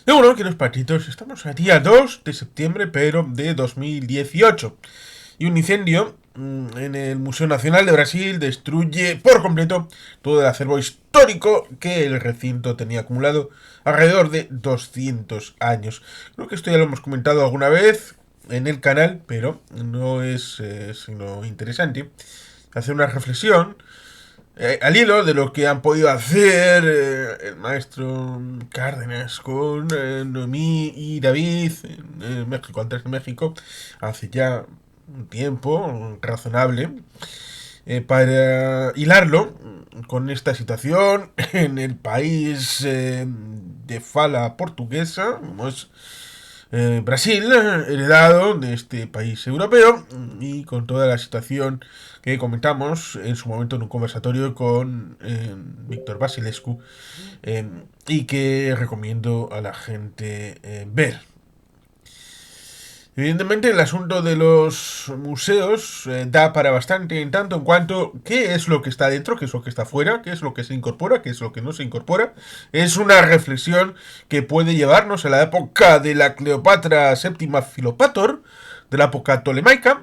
Y bueno, queridos patitos, estamos a día 2 de septiembre, pero de 2018. Y un incendio en el Museo Nacional de Brasil destruye por completo todo el acervo histórico que el recinto tenía acumulado alrededor de 200 años. Creo que esto ya lo hemos comentado alguna vez en el canal, pero no es sino interesante hacer una reflexión al hilo de lo que han podido hacer el maestro Cárdenas con Noemí y David en México, antes de México, hace ya un tiempo razonable, para hilarlo con esta situación en el país de fala portuguesa, como es Brasil, heredado de este país europeo, y con toda la situación que comentamos en su momento en un conversatorio con Víctor Basilescu, y que recomiendo a la gente ver. Evidentemente el asunto de los museos da para bastante en tanto en cuanto qué es lo que está dentro, qué es lo que está fuera, qué es lo que se incorpora, qué es lo que no se incorpora. Es una reflexión que puede llevarnos a la época de la Cleopatra séptima Filopator, de la época tolemaica,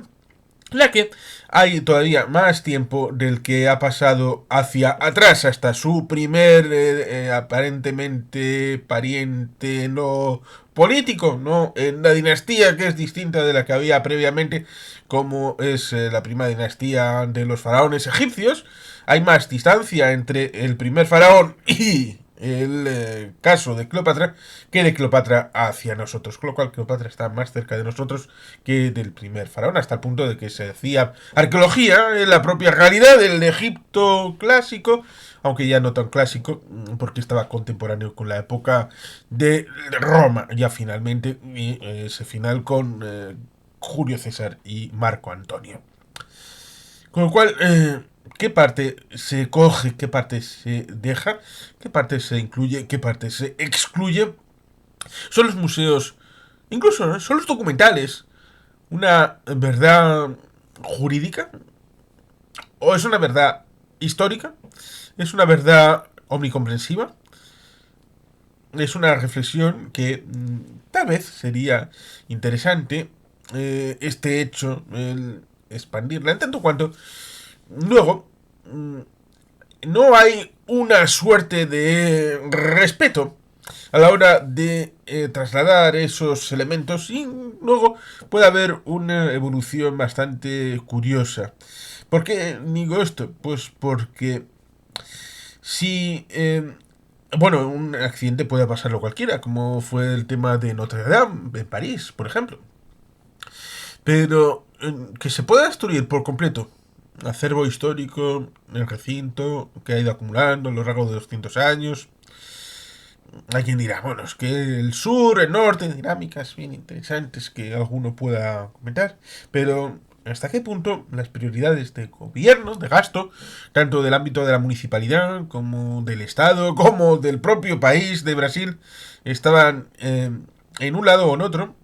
la que hay todavía más tiempo del que ha pasado hacia atrás hasta su primer aparentemente pariente no político, no en la dinastía que es distinta de la que había previamente, como es la primera dinastía de los faraones egipcios. Hay más distancia entre el primer faraón y el caso de Cleopatra que de Cleopatra hacia nosotros, con lo cual Cleopatra está más cerca de nosotros que del primer faraón, hasta el punto de que se hacía arqueología en la propia realidad del Egipto clásico, aunque ya no tan clásico, porque estaba contemporáneo con la época de Roma, ya finalmente, y ese final con Julio César y Marco Antonio. Con lo cual, ¿qué parte se coge, qué parte se deja, qué parte se incluye, qué parte se excluye? Son los museos, incluso son los documentales, una verdad jurídica o es una verdad histórica, es una verdad omnicomprensiva, es una reflexión que tal vez sería interesante este hecho, el expandirla en tanto cuanto luego no hay una suerte de respeto a la hora de trasladar esos elementos y luego puede haber una evolución bastante curiosa. ¿Por qué digo esto? Pues porque si bueno, un accidente puede pasarlo cualquiera, como fue el tema de Notre Dame en París, por ejemplo. Pero que se pueda destruir por completo acervo histórico, el recinto que ha ido acumulando a lo largo de 200 años. Hay quien dirá, bueno, es que el sur, el norte, dinámicas bien interesantes que alguno pueda comentar, pero ¿hasta qué punto las prioridades de gobierno, de gasto, tanto del ámbito de la municipalidad como del Estado, como del propio país de Brasil, estaban en un lado o en otro?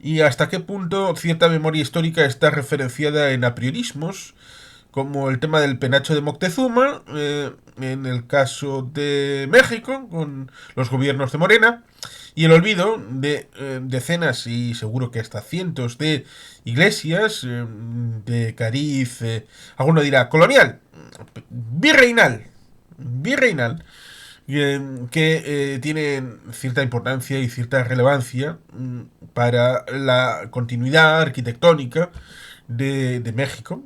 ¿Y hasta qué punto cierta memoria histórica está referenciada en apriorismos, como el tema del penacho de Moctezuma, en el caso de México, con los gobiernos de Morena, y el olvido de decenas y seguro que hasta cientos de iglesias de cariz, alguno dirá colonial, virreinal, virreinal, que tienen cierta importancia y cierta relevancia para la continuidad arquitectónica de México.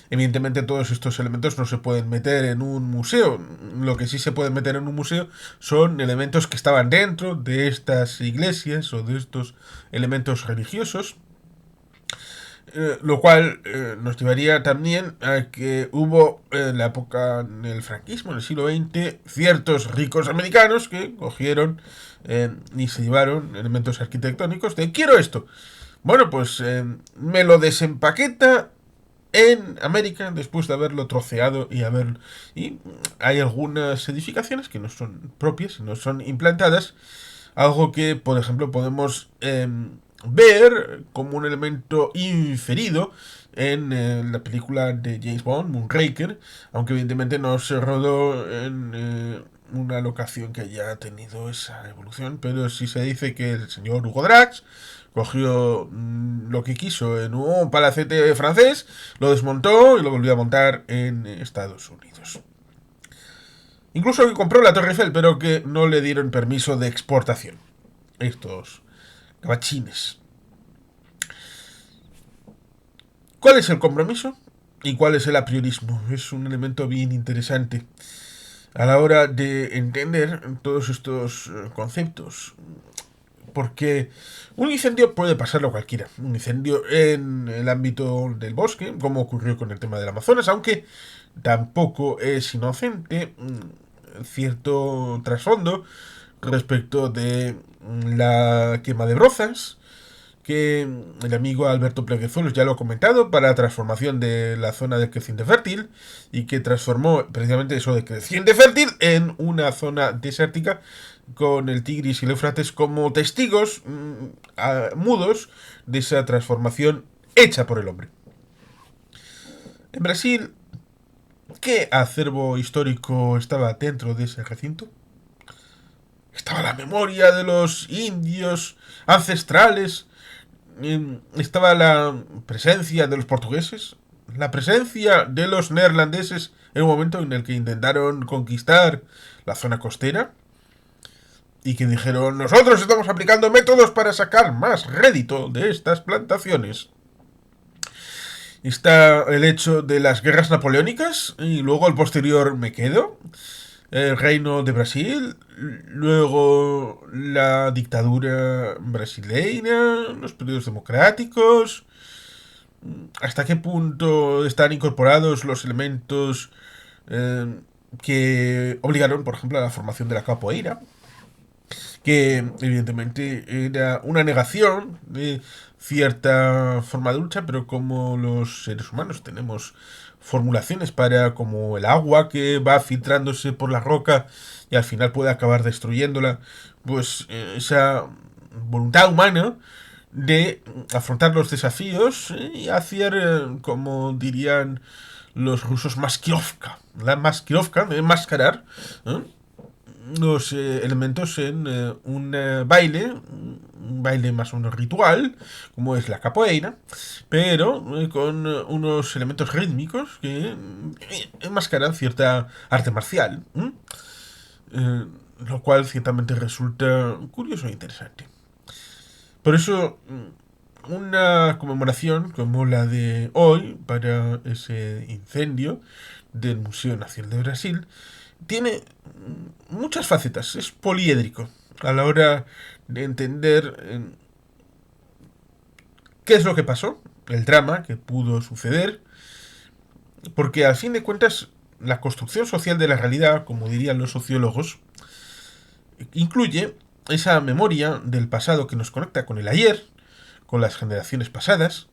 Evidentemente todos estos elementos no se pueden meter en un museo. Lo que sí se puede meter en un museo son elementos que estaban dentro de estas iglesias o de estos elementos religiosos. Lo cual nos llevaría también a que hubo en la época del franquismo, en el siglo XX, ciertos ricos americanos que cogieron y se llevaron elementos arquitectónicos de quiero esto. Bueno, pues me lo desempaqueta en América después de haberlo troceado y haber y hay algunas edificaciones que no son propias, no son implantadas, algo que por ejemplo podemos ver como un elemento inferido en la película de James Bond, Moonraker, aunque evidentemente no se rodó en una locación que haya tenido esa evolución, pero sí se dice que el señor Hugo Drax cogió lo que quiso en un palacete francés, lo desmontó y lo volvió a montar en Estados Unidos. Incluso que compró la Torre Eiffel, pero que no le dieron permiso de exportación. Estos gabachines. ¿Cuál es el compromiso? ¿Y cuál es el apriorismo? Es un elemento bien interesante a la hora de entender todos estos conceptos. Porque un incendio puede pasarlo a cualquiera. Un incendio en el ámbito del bosque, como ocurrió con el tema del Amazonas, aunque tampoco es inocente cierto trasfondo respecto de la quema de brozas, que el amigo Alberto Pleguezuelos ya lo ha comentado, para la transformación de la zona de creciente fértil, y que transformó precisamente eso de creciente fértil en una zona desértica, con el Tigris y el Éufrates como testigos mudos de esa transformación hecha por el hombre. En Brasil, ¿qué acervo histórico estaba dentro de ese recinto? Estaba la memoria de los indios ancestrales, estaba la presencia de los portugueses, la presencia de los neerlandeses en un momento en el que intentaron conquistar la zona costera y que dijeron: nosotros estamos aplicando métodos para sacar más rédito de estas plantaciones. Está el hecho de las guerras napoleónicas y luego el posterior me quedo, el reino de Brasil, luego la dictadura brasileña, los periodos democráticos, hasta qué punto están incorporados los elementos que obligaron, por ejemplo, a la formación de la capoeira, que evidentemente era una negación de cierta forma de lucha, pero como los seres humanos tenemos formulaciones para, como el agua que va filtrándose por la roca y al final puede acabar destruyéndola, pues esa voluntad humana de afrontar los desafíos y hacer, como dirían los rusos, maskirovka, la maskirovka de enmascarar los elementos en un baile más o menos ritual, como es la capoeira, pero con unos elementos rítmicos que enmascaran cierta arte marcial, lo cual ciertamente resulta curioso e interesante. Por eso, una conmemoración como la de hoy para ese incendio del Museo Nacional de Brasil tiene muchas facetas, es poliédrico a la hora de entender qué es lo que pasó, el drama que pudo suceder, porque al fin de cuentas la construcción social de la realidad, como dirían los sociólogos, incluye esa memoria del pasado que nos conecta con el ayer, con las generaciones pasadas,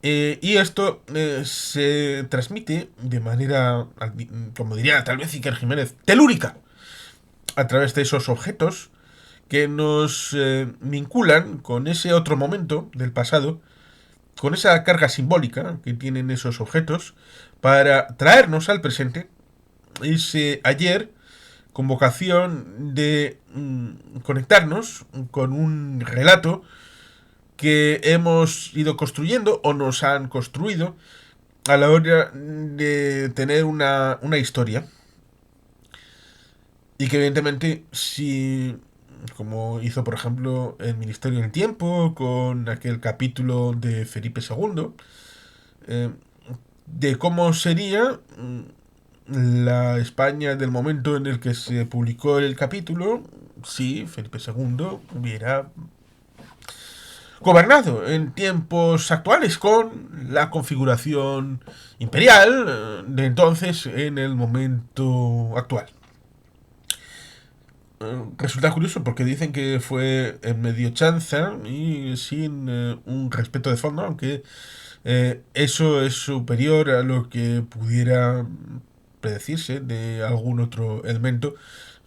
y esto se transmite de manera, como diría tal vez Iker Jiménez, telúrica, a través de esos objetos que nos vinculan con ese otro momento del pasado, con esa carga simbólica que tienen esos objetos, para traernos al presente ese ayer, con vocación de conectarnos con un relato que hemos ido construyendo o nos han construido a la hora de tener una historia. Y que evidentemente, si, como hizo por ejemplo el Ministerio del Tiempo con aquel capítulo de Felipe II, eh, de cómo sería la España del momento en el que se publicó el capítulo, si Felipe II hubiera gobernado en tiempos actuales con la configuración imperial de entonces en el momento actual. Resulta curioso porque dicen que fue en medio chanza y sin un respeto de fondo, aunque eso es superior a lo que pudiera predecirse de algún otro elemento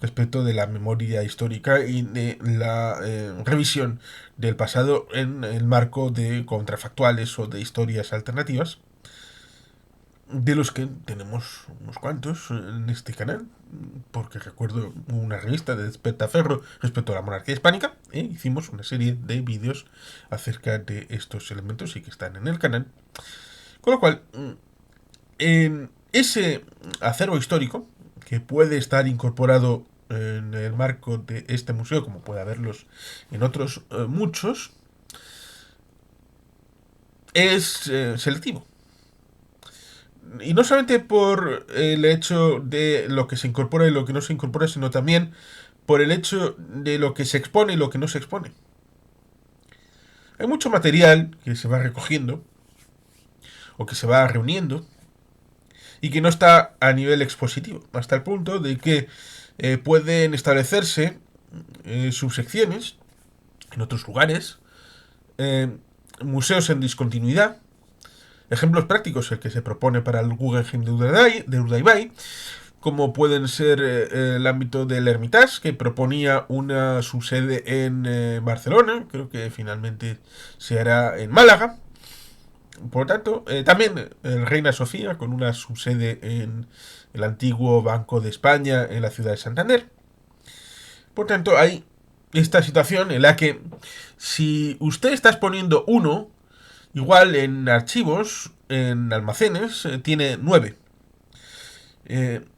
respecto de la memoria histórica y de la revisión del pasado en el marco de contrafactuales o de historias alternativas. de los que tenemos unos cuantos en este canal, porque recuerdo una revista de Despertaferro respecto a la monarquía hispánica, e hicimos una serie de vídeos acerca de estos elementos y que están en el canal. Con lo cual, en ese acervo histórico, que puede estar incorporado en el marco de este museo, como puede haberlos en otros muchos, es selectivo. Y no solamente por el hecho de lo que se incorpora y lo que no se incorpora, sino también por el hecho de lo que se expone y lo que no se expone. Hay mucho material que se va recogiendo o que se va reuniendo y que no está a nivel expositivo, hasta el punto de que pueden establecerse subsecciones en otros lugares, eh, museos en discontinuidad. Ejemplos prácticos, el que se propone para el Guggenheim de Urdaibai, como pueden ser el ámbito del Hermitage, que proponía una subsede en Barcelona, creo que finalmente se hará en Málaga. Por lo tanto, también el Reina Sofía, con una subsede en el antiguo Banco de España en la ciudad de Santander. Por tanto, hay esta situación en la que si usted está exponiendo uno, igual en archivos, en almacenes, tiene 9.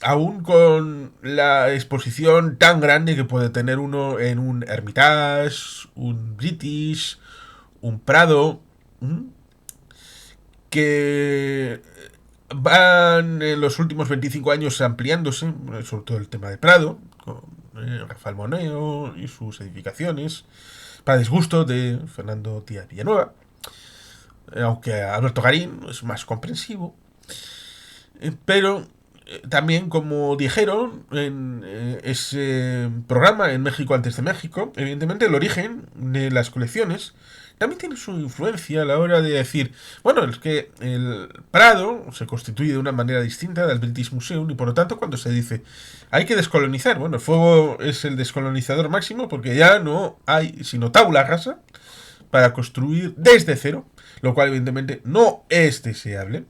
Aún con la exposición tan grande que puede tener uno en un Hermitage, un British, un Prado, que van en los últimos 25 años ampliándose, sobre todo el tema de Prado, con Rafael Moneo y sus edificaciones, para disgusto de Fernando Díaz Villanueva, aunque Alberto Garín es más comprensivo. Pero también, como dijeron en ese programa en México antes de México, evidentemente el origen de las colecciones también tiene su influencia a la hora de decir, bueno, es que el Prado se constituye de una manera distinta del British Museum y por lo tanto cuando se dice hay que descolonizar, bueno, el fuego es el descolonizador máximo porque ya no hay sino tabula rasa para construir desde cero, lo cual evidentemente no es deseable.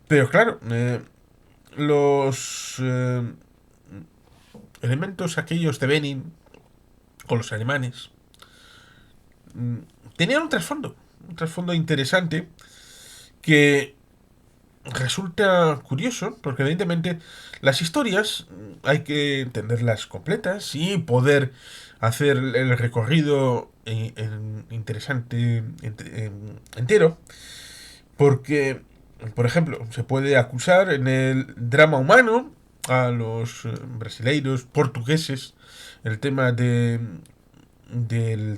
Pero claro, los elementos aquellos de Benin con los alemanes mm, tenían un trasfondo interesante que resulta curioso, porque evidentemente las historias hay que entenderlas completas y poder hacer el recorrido interesante entero, porque, por ejemplo, se puede acusar en el drama humano a los brasileiros, portugueses, el tema del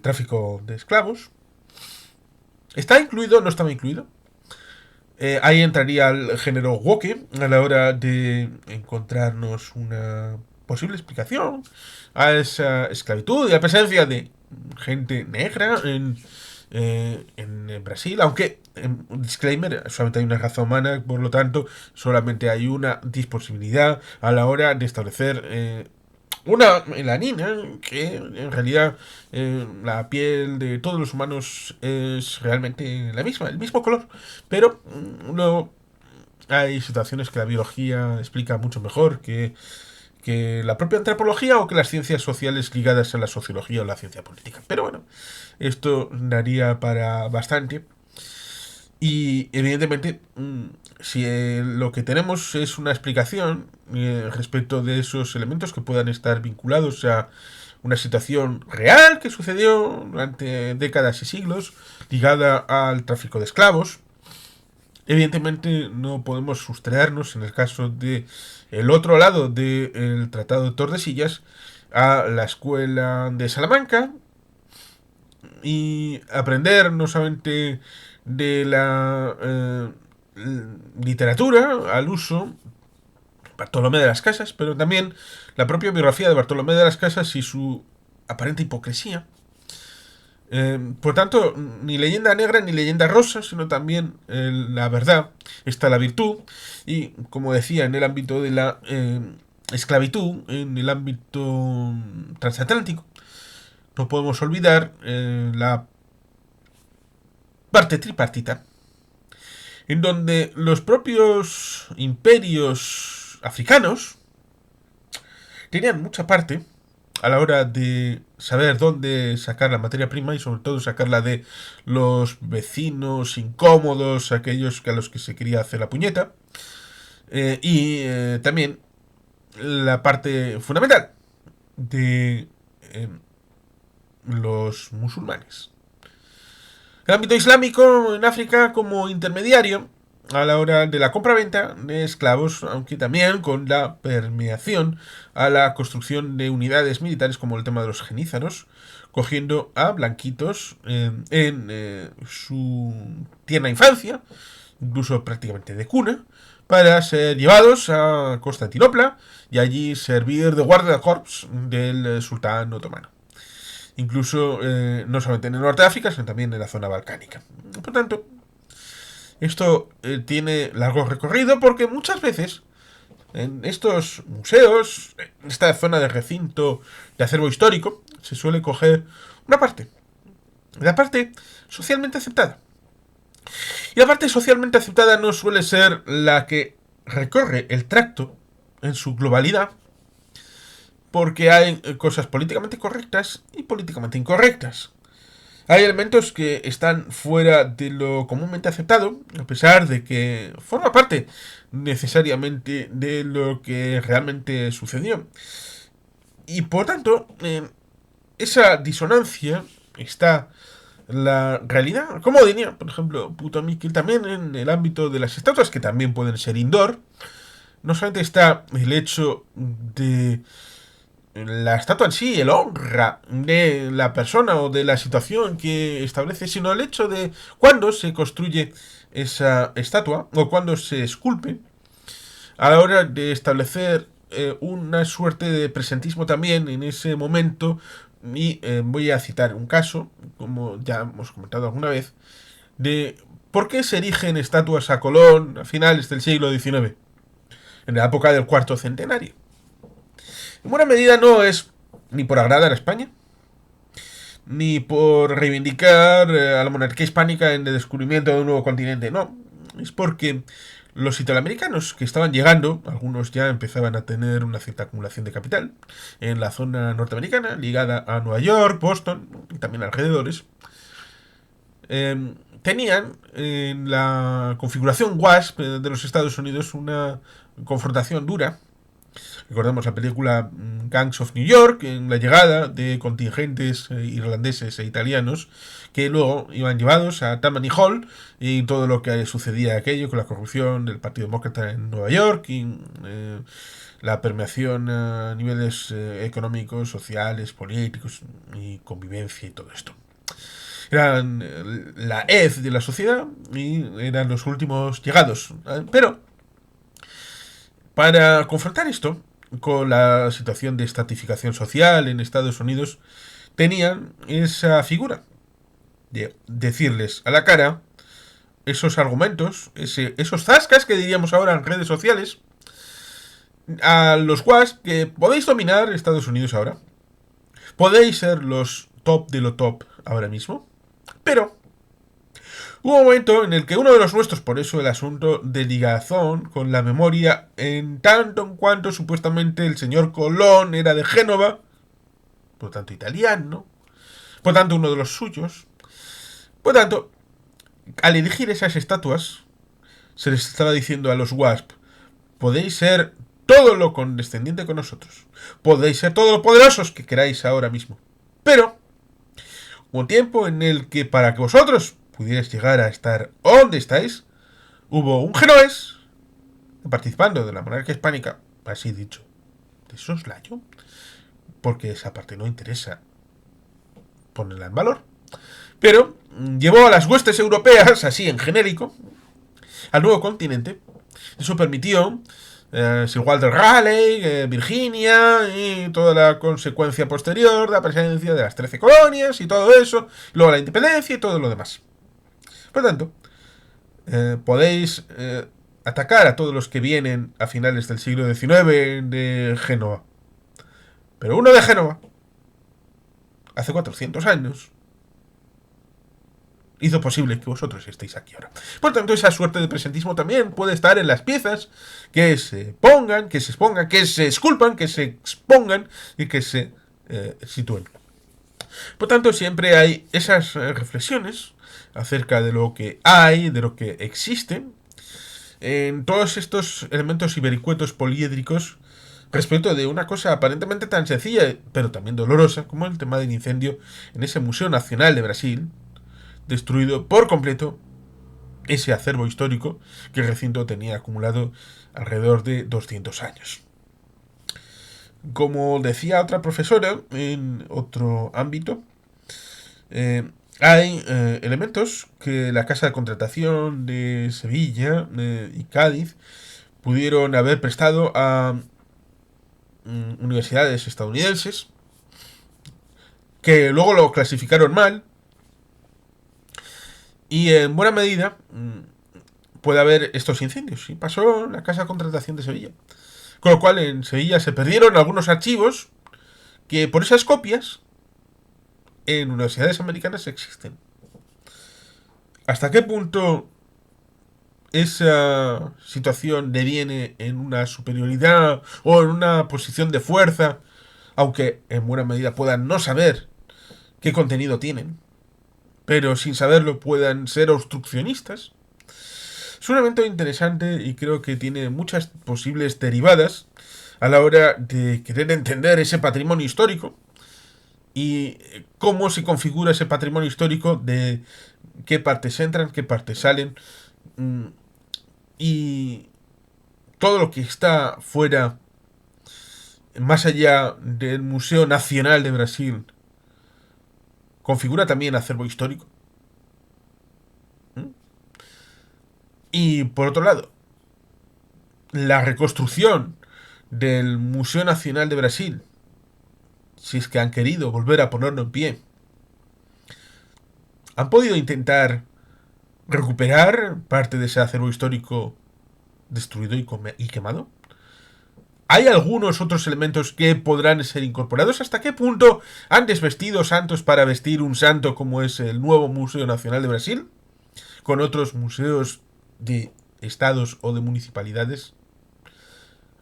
tráfico de esclavos. ¿Está incluido? ¿No estaba incluido? Ahí entraría el género woke a la hora de encontrarnos una posible explicación a esa esclavitud y a la presencia de gente negra en Brasil, aunque, un disclaimer, solamente hay una raza humana, por lo tanto, solamente hay una disposibilidad a la hora de establecer una melanina que en realidad la piel de todos los humanos es realmente la misma, el mismo color, pero no hay situaciones que la biología explica mucho mejor que la propia antropología o que las ciencias sociales ligadas a la sociología o la ciencia política. Pero bueno, esto daría para bastante. Y evidentemente, si lo que tenemos es una explicación respecto de esos elementos que puedan estar vinculados a una situación real que sucedió durante décadas y siglos, ligada al tráfico de esclavos, evidentemente no podemos sustraernos, en el caso de el otro lado del Tratado de Tordesillas, a la escuela de Salamanca y aprender no solamente de la literatura al uso Bartolomé de las Casas, pero también la propia biografía de Bartolomé de las Casas y su aparente hipocresía. Por tanto, ni leyenda negra ni leyenda rosa, sino también la verdad, está la virtud, y como decía, en el ámbito de la esclavitud, en el ámbito transatlántico, no podemos olvidar la parte tripartita en donde los propios imperios africanos tenían mucha parte a la hora de saber dónde sacar la materia prima y sobre todo sacarla de los vecinos incómodos, aquellos a los que se quería hacer la puñeta. También la parte fundamental de los musulmanes. El ámbito islámico en África como intermediario a la hora de la compra-venta de esclavos, aunque también con la permeación a la construcción de unidades militares como el tema de los genízaros, cogiendo a blanquitos su tierna infancia, incluso prácticamente de cuna, para ser llevados a Constantinopla y allí servir de guardia de corps del sultán otomano. Incluso no solamente en el norte de África, sino también en la zona balcánica. Por tanto, esto tiene largo recorrido porque muchas veces en estos museos, en esta zona de recinto de acervo histórico, se suele coger una parte, la parte socialmente aceptada. Y la parte socialmente aceptada no suele ser la que recorre el tracto en su globalidad, porque hay cosas políticamente correctas y políticamente incorrectas. Hay elementos que están fuera de lo comúnmente aceptado, a pesar de que forma parte necesariamente de lo que realmente sucedió. Y por tanto, esa disonancia está la realidad. Como diría, por ejemplo, Putamikil, también en el ámbito de las estatuas, que también pueden ser indoor, no solamente está el hecho de la estatua en sí, el honra de la persona o de la situación que establece, sino el hecho de cuándo se construye esa estatua o cuándo se esculpe, a la hora de establecer una suerte de presentismo también en ese momento. Y voy a citar un caso, como ya hemos comentado alguna vez, de por qué se erigen estatuas a Colón a finales del siglo XIX, en la época del cuarto centenario. En buena medida no es ni por agradar a España, ni por reivindicar a la monarquía hispánica en el descubrimiento de un nuevo continente, no. Es porque los italoamericanos que estaban llegando, algunos ya empezaban a tener una cierta acumulación de capital en la zona norteamericana, ligada a Nueva York, Boston y también alrededores, tenían en la configuración WASP de los Estados Unidos una confrontación dura. Recordemos la película Gangs of New York, en la llegada de contingentes irlandeses e italianos que luego iban llevados a Tammany Hall y todo lo que sucedía aquello con la corrupción del Partido Demócrata en Nueva York y la permeación a niveles económicos, sociales, políticos y convivencia y todo esto. Eran la hez de la sociedad y eran los últimos llegados. Pero para confrontar esto con la situación de estratificación social en Estados Unidos, tenían esa figura de decirles a la cara esos argumentos, esos zascas que diríamos ahora en redes sociales, a los cuales que podéis dominar Estados Unidos ahora, podéis ser los top de lo top ahora mismo, pero hubo un momento en el que uno de los nuestros, por eso el asunto de ligazón con la memoria, en tanto en cuanto supuestamente el señor Colón era de Génova, por tanto italiano, por tanto uno de los suyos, por tanto, al elegir esas estatuas, se les estaba diciendo a los WASP, podéis ser todo lo condescendiente con nosotros, podéis ser todo lo poderosos que queráis ahora mismo, pero hubo un tiempo en el que para que vosotros pudierais llegar a estar donde estáis, hubo un genovés participando de la monarquía hispánica, así dicho, de soslayo, porque esa parte no interesa ponerla en valor, pero llevó a las huestes europeas, así en genérico, al nuevo continente. Eso permitió Sir Walter Raleigh, Virginia y toda la consecuencia posterior de la presencia de las 13 colonias y todo eso, luego la independencia y todo lo demás. Por tanto, podéis atacar a todos los que vienen a finales del siglo XIX de Génova. Pero uno de Génova, hace 400 años, hizo posible que vosotros estéis aquí ahora. Por tanto, esa suerte de presentismo también puede estar en las piezas que se pongan, que se expongan, que se esculpan, que se expongan y que se sitúen. Por tanto, siempre hay esas reflexiones acerca de lo que hay, de lo que existe, en todos estos elementos ibericuetos poliédricos respecto de una cosa aparentemente tan sencilla, pero también dolorosa, como el tema del incendio en ese Museo Nacional de Brasil, destruido por completo ese acervo histórico que el recinto tenía acumulado alrededor de 200 años. Como decía otra profesora en otro ámbito, hay elementos que la Casa de Contratación de Sevilla y Cádiz pudieron haber prestado a universidades estadounidenses que luego lo clasificaron mal y en buena medida puede haber estos incendios. Y pasó en la Casa de Contratación de Sevilla. Con lo cual en Sevilla se perdieron algunos archivos que por esas copias en universidades americanas existen. ¿Hasta qué punto esa situación deviene en una superioridad o en una posición de fuerza, aunque en buena medida puedan no saber qué contenido tienen, pero sin saberlo puedan ser obstruccionistas? Es un evento interesante y creo que tiene muchas posibles derivadas a la hora de querer entender ese patrimonio histórico y cómo se configura ese patrimonio histórico, de qué partes entran, qué partes salen, y todo lo que está fuera, más allá del Museo Nacional de Brasil, configura también acervo histórico. Y por otro lado, la reconstrucción del Museo Nacional de Brasil, si es que han querido volver a ponerlo en pie, han podido intentar recuperar parte de ese acervo histórico destruido y quemado. ¿Hay algunos otros elementos que podrán ser incorporados? ¿Hasta qué punto han desvestido santos para vestir un santo como es el nuevo Museo Nacional de Brasil, con otros museos de estados o de municipalidades?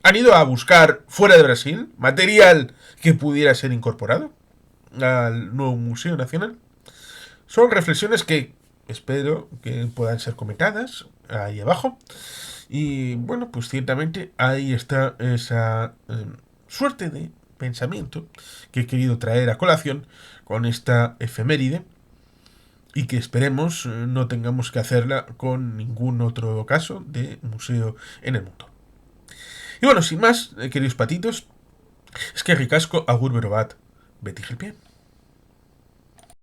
¿Han ido a buscar fuera de Brasil material que pudiera ser incorporado al nuevo Museo Nacional? Son reflexiones que espero que puedan ser comentadas ahí abajo. Y bueno, pues ciertamente ahí está esa suerte de pensamiento que he querido traer a colación con esta efeméride, y que esperemos no tengamos que hacerla con ningún otro caso de museo en el mundo. Y bueno, sin más, queridos patitos, es que ricasco agur berobat, Betty Gelpie.